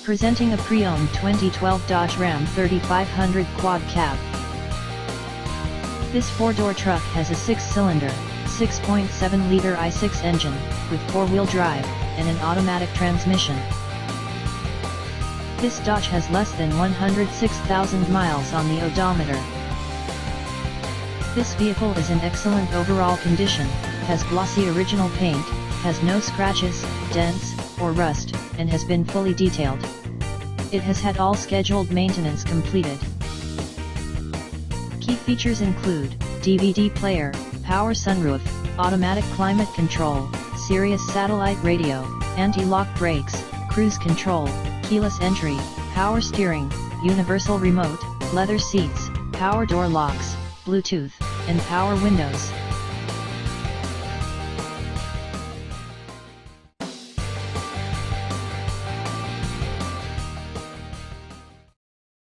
Presenting a pre-owned 2012 Dodge Ram 3500 Quad Cab. This four-door truck has a six-cylinder, 6.7-liter i6 engine, with four-wheel drive, and an automatic transmission. This Dodge has less than 106,000 miles on the odometer. This vehicle is in excellent overall condition, has glossy original paint, has no scratches, dents, or rust, and has been fully detailed. It has had all scheduled maintenance completed. Key features include DVD player, power sunroof, automatic climate control, Sirius satellite radio, anti-lock brakes, cruise control, keyless entry, power steering, universal remote, leather seats, power door locks, Bluetooth, and power windows.